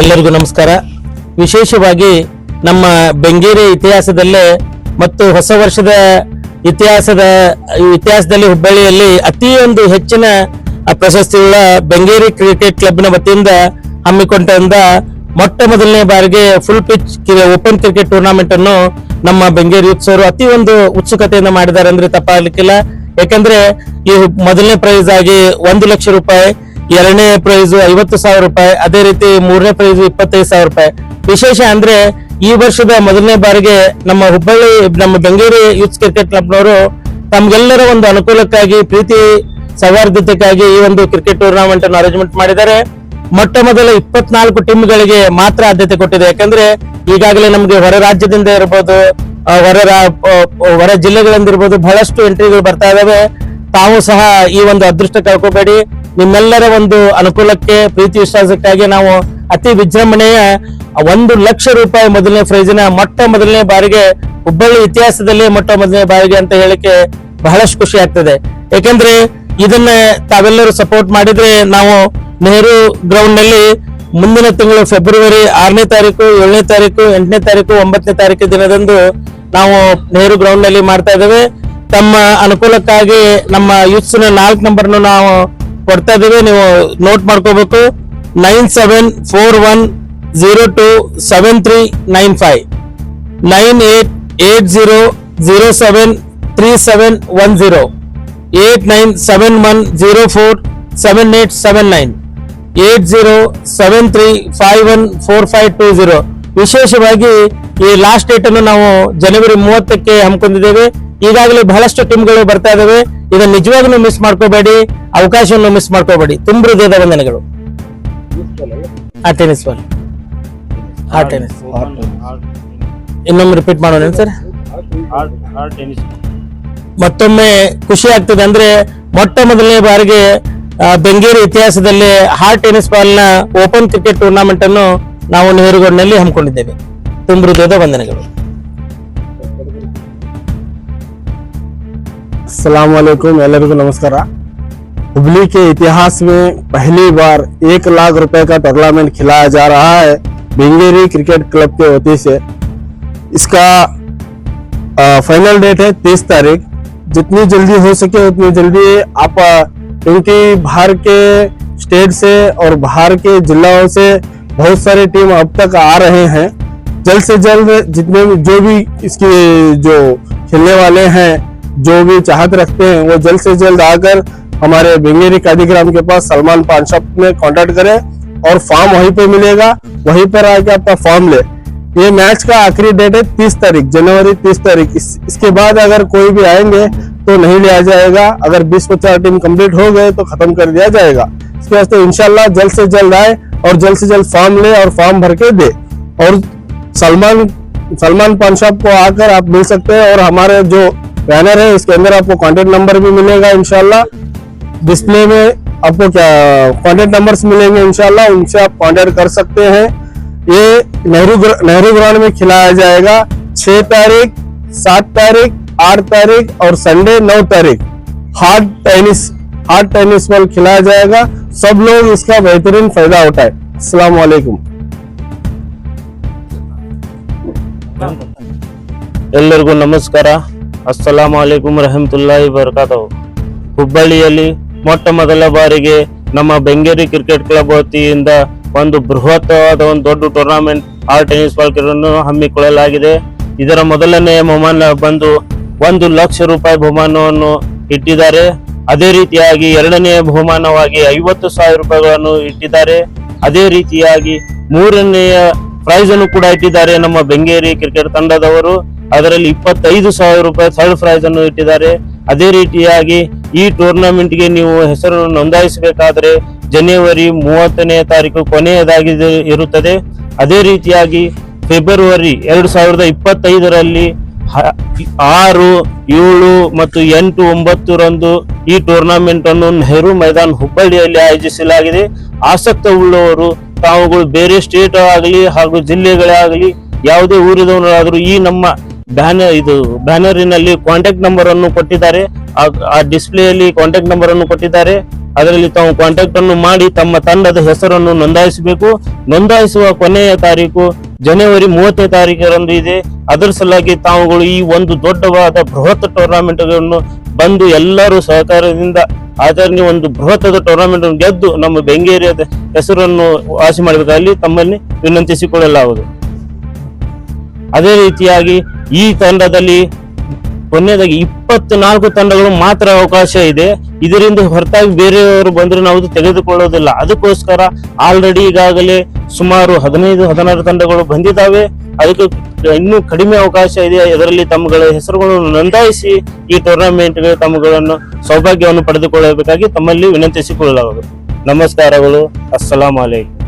ಎಲ್ಲರಿಗೂ ನಮಸ್ಕಾರ. ವಿಶೇಷವಾಗಿ ನಮ್ಮ ಬೆಂಗೇರಿ ಇತಿಹಾಸದಲ್ಲೇ ಮತ್ತು ಹೊಸ ವರ್ಷದ ಇತಿಹಾಸದಲ್ಲಿ ಹುಬ್ಬಳ್ಳಿಯಲ್ಲಿ ಅತಿ ಒಂದು ಹೆಚ್ಚಿನ ಪ್ರಶಸ್ತಿಯುಳ್ಳ ಬೆಂಗೇರಿ ಕ್ರಿಕೆಟ್ ಕ್ಲಬ್ನ ವತಿಯಿಂದ ಹಮ್ಮಿಕೊಂಡ ಮೊಟ್ಟ ಮೊದಲನೇ ಬಾರಿಗೆ full pitch open cricket tournament ಅನ್ನು ನಮ್ಮ ಬೆಂಗೇರಿ ಯೂತ್ಸ್ ಅವರು ಅತಿ ಒಂದು ಉತ್ಸುಕತೆಯಿಂದ ಮಾಡಿದ್ದಾರೆ ಅಂದ್ರೆ ತಪ್ಪಾಗಲಿಕ್ಕಿಲ್ಲ. ಯಾಕಂದ್ರೆ ಈ ಮೊದಲನೇ ಪ್ರೈಸ್ ಆಗಿ 1 ಲಕ್ಷ ರೂಪಾಯಿ, ಎರಡನೇ ಪ್ರೈಸ್ 50,000 ರೂಪಾಯಿ, ಅದೇ ರೀತಿ ಮೂರನೇ ಪ್ರೈಸ್ 25,000 ರೂಪಾಯಿ. ವಿಶೇಷ ಅಂದ್ರೆ ಈ ವರ್ಷದ ಮೊದಲನೇ ಬಾರಿಗೆ ನಮ್ಮ ಬೆಂಗೇರಿ ಯೂತ್ಸ್ ಕ್ರಿಕೆಟ್ ಕ್ಲಬ್ನವರು ತಮ್ಗೆಲ್ಲರ ಒಂದು ಅನುಕೂಲಕ್ಕಾಗಿ, ಪ್ರೀತಿ ಸೌಹಾರ್ದತೆಗಾಗಿ ಈ ಒಂದು ಕ್ರಿಕೆಟ್ ಟೂರ್ನಮೆಂಟ್ ಅನ್ನು ಅರೇಂಜ್ಮೆಂಟ್ ಮಾಡಿದ್ದಾರೆ. ಮೊಟ್ಟ ಮೊದಲ 24 ಟೀಮ್ಗಳಿಗೆ ಮಾತ್ರ ಆದ್ಯತೆ ಕೊಟ್ಟಿದೆ. ಯಾಕಂದ್ರೆ ಈಗಾಗಲೇ ನಮ್ಗೆ ಹೊರ ರಾಜ್ಯದಿಂದ ಇರ್ಬೋದು, ಹೊರ ಜಿಲ್ಲೆಗಳಿಂದ ಇರ್ಬೋದು, ಬಹಳಷ್ಟು ಎಂಟ್ರಿಗಳು ಬರ್ತಾ ಇದಾವೆ. ತಾವು ಸಹ ಈ ಒಂದು ಅದೃಷ್ಟ ಕಳ್ಕೋಬೇಡಿ. ನಿಮ್ಮೆಲ್ಲರ ಒಂದು ಅನುಕೂಲಕ್ಕೆ, ಪ್ರೀತಿ ವಿಶ್ವಾಸಕ್ಕಾಗಿ ನಾವು ಅತಿ ವಿಜೃಂಭಣೆಯ 1 ಲಕ್ಷ ರೂಪಾಯಿ ಮೊದಲನೇ ಪ್ರೈಸಿನ ಮೊಟ್ಟ ಮೊದಲನೇ ಬಾರಿಗೆ ಹುಬ್ಬಳ್ಳಿ ಇತಿಹಾಸದಲ್ಲಿ ಮೊಟ್ಟ ಮೊದಲನೇ ಬಾರಿಗೆ ಅಂತ ಹೇಳಿಕೆ ಬಹಳಷ್ಟು ಖುಷಿ ಆಗ್ತದೆ. ಯಾಕಂದ್ರೆ ಇದನ್ನ ತಾವೆಲ್ಲರೂ ಸಪೋರ್ಟ್ ಮಾಡಿದ್ರೆ ನಾವು ನೆಹರು ಗ್ರೌಂಡ್ ನಲ್ಲಿ ಮುಂದಿನ ತಿಂಗಳು ಫೆಬ್ರವರಿ 6ನೇ ತಾರೀಕು, 7ನೇ ತಾರೀಕು, 8ನೇ ತಾರೀಕು, 9ನೇ ತಾರೀಕು ದಿನದಂದು ನಾವು ನೆಹರು ಗ್ರೌಂಡ್ ನಲ್ಲಿ ಮಾಡ್ತಾ ಇದ್ದೇವೆ. ತಮ್ಮ ಅನುಕೂಲಕ್ಕಾಗಿ ನಮ್ಮ ಯೂತ್ಸ್ ನ 4 ನಂಬರ್ನು ನಾವು ಕೊಡ್ತಾ ಇದ್ದೇವೆ. ನೀವು ನೋಟ್ ಮಾಡ್ಕೋಬೇಕು. 9741027395 9880073710 8971047879 8073514520. ವಿಶೇಷವಾಗಿ ಈ ಲಾಸ್ಟ್ ಡೇಟ್ ಅನ್ನು ನಾವು ಜನವರಿ 30ಕ್ಕೆ ಹಮ್ಮಿಕೊಂಡಿದ್ದೇವೆ. ಈಗಾಗಲೇ ಬಹಳಷ್ಟು ಟೀಮ್ಗಳು ಬರ್ತಾ ಇದಾವೆ. ಇದನ್ನ ನಿಜವಾಗ್ಲೂ ಮಿಸ್ ಮಾಡ್ಕೋಬೇಡಿ, ಅವಕಾಶವನ್ನು ಮಿಸ್ ಮಾಡ್ಕೋಬೇಡಿ. ತುಂಬ ಹೃದಯದ ವಂದನೆಗಳು. ಟೆನಿಸ್ ಬಾಲ್, ಟೆನಿಸ್ ಇನ್ನೊಮ್ಮೆ ರಿಪೀಟ್ ಮಾಡೋಣ ಸರ್. ಮತ್ತೊಮ್ಮೆ ಖುಷಿ ಆಗ್ತದೆ ಅಂದ್ರೆ ಮೊಟ್ಟ ಮೊದಲನೇ ಬಾರಿಗೆ ಬೆಂಗೇರಿ ಇತಿಹಾಸದಲ್ಲಿ ಹಾರ್ಟ್ ಟೆನಿಸ್ ಬಾಲ್ ನ ಓಪನ್ ಕ್ರಿಕೆಟ್ ಟೂರ್ನಮೆಂಟ್ ಅನ್ನು ನಾವು ನೆಹರುಗೌಡ್ನಲ್ಲಿ ಹಮ್ಮಿಕೊಂಡಿದ್ದೇವೆ. ತುಂಬ ಹೃದಯದ ವಂದನೆಗಳು. अस्सलाम वालेकुम, ಎಲ್ಲರಿಗೂ ನಮಸ್ಕಾರ. हुबली के इतिहास में पहली बार 1 लाख रुपए का टूर्नामेंट खिलाया जा रहा है बेंगेरी क्रिकेट क्लब के वती से. इसका फाइनल डेट है 30 तारीख. जितनी जल्दी हो सके उतनी जल्दी आप, क्योंकि बाहर के स्टेट से और बाहर के जिलों से बहुत सारे टीम अब तक आ रहे हैं. जल्द से जल्द जितने जो भी इसकी जो खेलने वाले हैं, जो भी चाहत रखते हैं, वो जल्द से जल्द आकर हमारे बेंगेरी कादीग्राम के पास सलमान पान शॉप में कांटेक्ट करें और फॉर्म वहीं पे मिलेगा. वहीं पर आके आपका फॉर्म ले. ये मैच का आखिरी डेट है 30 तारीख, जनवरी 30 तारीख. इसके बाद अगर कोई भी आएंगे तो नहीं लिया जाएगा. अगर 20-50 टीम कंप्लीट हो गए तो खत्म कर दिया जाएगा. इसके वास्ते इंशाल्लाह जल्द से जल्द आए और जल्द से जल्द फॉर्म ले और फॉर्म भर के दे. और सलमान पान शॉप को आकर आप मिल सकते हैं. और हमारे जो बैनर है इसके अंदर आपको कांटेक्ट नंबर भी मिलेगा. इंशाल्लाह डिस्प्ले में आपको क्या कांटेक्ट नंबर्स मिलेंगे. इंशाल्लाह उनसे आप कांटेक्ट कर सकते हैं. ये नेहरू ग्राउंड में खिलाया जाएगा 6 तारीख, 7 तारीख, 8 तारीख और संडे 9 तारीख. हार्ट टेनिस बॉल खिलाया जाएगा. सब लोग इसका बेहतरीन फायदा उठाए. अस्सलाम वालेकुम. ಎಲ್ಲರಿಗೂ ನಮಸ್ಕಾರ. ಅಸ್ಸಲಾಮು ಅಲೈಕುಂ ರಹಮತುಲ್ಲಾಹಿ ಬರಕಾತಹು. ಹುಬ್ಬಳ್ಳಿಯಲ್ಲಿ ಮೊಟ್ಟ ಮೊದಲ ಬಾರಿಗೆ ನಮ್ಮ ಬೆಂಗೇರಿ ಕ್ರಿಕೆಟ್ ಕ್ಲಬ್ ವತಿಯಿಂದ ಒಂದು ಬೃಹತ್ತವಾದ ಒಂದು ದೊಡ್ಡ ಟೂರ್ನಮೆಂಟ್ ಹಾರ್ಟ್ ಟೆನಿಸ್ ಬಾಲ್ ಅನ್ನು ಹಮ್ಮಿಕೊಳ್ಳಲಾಗಿದೆ. ಇದರ ಮೊದಲನೆಯ ಬಹುಮಾನ ಬಂದು 1 ಲಕ್ಷ ರೂಪಾಯಿ ಬಹುಮಾನವನ್ನು ಇಟ್ಟಿದ್ದಾರೆ. ಅದೇ ರೀತಿಯಾಗಿ ಎರಡನೆಯ ಬಹುಮಾನವಾಗಿ 50,000 ರೂಪಾಯಿಗಳನ್ನು ಇಟ್ಟಿದ್ದಾರೆ. ಅದೇ ರೀತಿಯಾಗಿ ಮೂರನೆಯ ಪ್ರೈಸ್ ಅನ್ನು ಕೂಡ ಇಟ್ಟಿದ್ದಾರೆ ನಮ್ಮ ಬೆಂಗೇರಿ ಕ್ರಿಕೆಟ್ ತಂಡದವರು. ಅದರಲ್ಲಿ 25,000 ರೂಪಾಯಿ ಥರ್ಡ್ ಪ್ರೈಸ್ ಅನ್ನು ಇಟ್ಟಿದ್ದಾರೆ. ಅದೇ ರೀತಿಯಾಗಿ ಈ ಟೂರ್ನಮೆಂಟ್ ಗೆ ನೀವು ಹೆಸರನ್ನು ನೋಂದಾಯಿಸಬೇಕಾದ್ರೆ ಜನವರಿ 30ನೇ ತಾರೀಕು ಕೊನೆಯದಾಗಿ ಇರುತ್ತದೆ. ಅದೇ ರೀತಿಯಾಗಿ ಫೆಬ್ರವರಿ 2025ರಲ್ಲಿ 6, 7 ಮತ್ತು 8, 9 ರಂದು ಈ ಟೂರ್ನಮೆಂಟ್ ಅನ್ನು ನೆಹರು ಮೈದಾನ್ ಹುಬ್ಬಳ್ಳಿಯಲ್ಲಿ ಆಯೋಜಿಸಲಾಗಿದೆ. ಆಸಕ್ತ ಉಳ್ಳವರು ತಾವುಗಳು ಬೇರೆ ಸ್ಟೇಟ್ ಆಗಲಿ ಹಾಗೂ ಜಿಲ್ಲೆಗಳೇ ಆಗಲಿ ಯಾವುದೇ ಊರಿದವರಾದರೂ ಈ ನಮ್ಮ ಬ್ಯಾನರಿನಲ್ಲಿ ಕಾಂಟ್ಯಾಕ್ಟ್ ನಂಬರ್ ಅನ್ನು ಕೊಟ್ಟಿದ್ದಾರೆ. ಆ ಡಿಸ್ಪ್ಲೇಯಲ್ಲಿ ಕಾಂಟ್ಯಾಕ್ಟ್ ನಂಬರ್ ಅನ್ನು ಕೊಟ್ಟಿದ್ದಾರೆ. ಅದರಲ್ಲಿ ತಾವು ಕಾಂಟ್ಯಾಕ್ಟ್ ಅನ್ನು ಮಾಡಿ ತಮ್ಮ ತಂಡದ ಹೆಸರನ್ನು ನೋಂದಾಯಿಸಬೇಕು. ನೋಂದಾಯಿಸುವ ಕೊನೆಯ ತಾರೀಕು ಜನವರಿ 30ನೇ ತಾರೀಕರಂದು ಇದೆ. ಅದರ ಸಲುವಾಗಿ ತಾವುಗಳು ಈ ಒಂದು ದೊಡ್ಡವಾದ ಬೃಹತ್ ಟೂರ್ನಮೆಂಟ್ ಗಳನ್ನು ಬಂದು ಎಲ್ಲರೂ ಸಹಕಾರದಿಂದ ಆಚರಣೆ ಒಂದು ಬೃಹತ್ ಟೂರ್ನಮೆಂಟ್ ಗೆದ್ದು ನಮ್ಮ ಬೆಂಗೇರಿಯ ಹೆಸರನ್ನು ವಾಸಿ ಮಾಡಬೇಕಾಗಿ ತಮ್ಮಲ್ಲಿ ವಿನಂತಿಸಿಕೊಳ್ಳಲಾಗುವುದು. ಅದೇ ರೀತಿಯಾಗಿ ಈ ತಂಡದಲ್ಲಿ ಕೊನೆಯದಾಗಿ 24 ತಂಡಗಳು ಮಾತ್ರ ಅವಕಾಶ ಇದೆ. ಇದರಿಂದ ಹೊರತಾಗಿ ಬೇರೆಯವರು ಬಂದ್ರೆ ನಾವು ತೆಗೆದುಕೊಳ್ಳೋದಿಲ್ಲ. ಅದಕ್ಕೋಸ್ಕರ ಆಲ್ರೆಡಿ ಈಗಾಗಲೇ ಸುಮಾರು 15-16 ತಂಡಗಳು ಬಂದಿದ್ದಾವೆ. ಅದಕ್ಕೆ ಇನ್ನೂ ಕಡಿಮೆ ಅವಕಾಶ ಇದೆ. ಇದರಲ್ಲಿ ತಮ್ಮಗಳ ಹೆಸರುಗಳನ್ನು ನೋಂದಾಯಿಸಿ ಈ ಟೂರ್ನಮೆಂಟ್ಗೆ ತಮ್ಮಗಳನ್ನು ಸೌಭಾಗ್ಯವನ್ನು ಪಡೆದುಕೊಳ್ಳಬೇಕಾಗಿ ತಮ್ಮಲ್ಲಿ ವಿನಂತಿಸಿಕೊಳ್ಳಲಾಗುವುದು. ನಮಸ್ಕಾರಗಳು. ಅಸ್ಸಲಾಂ ಅಲೈಕುಂ.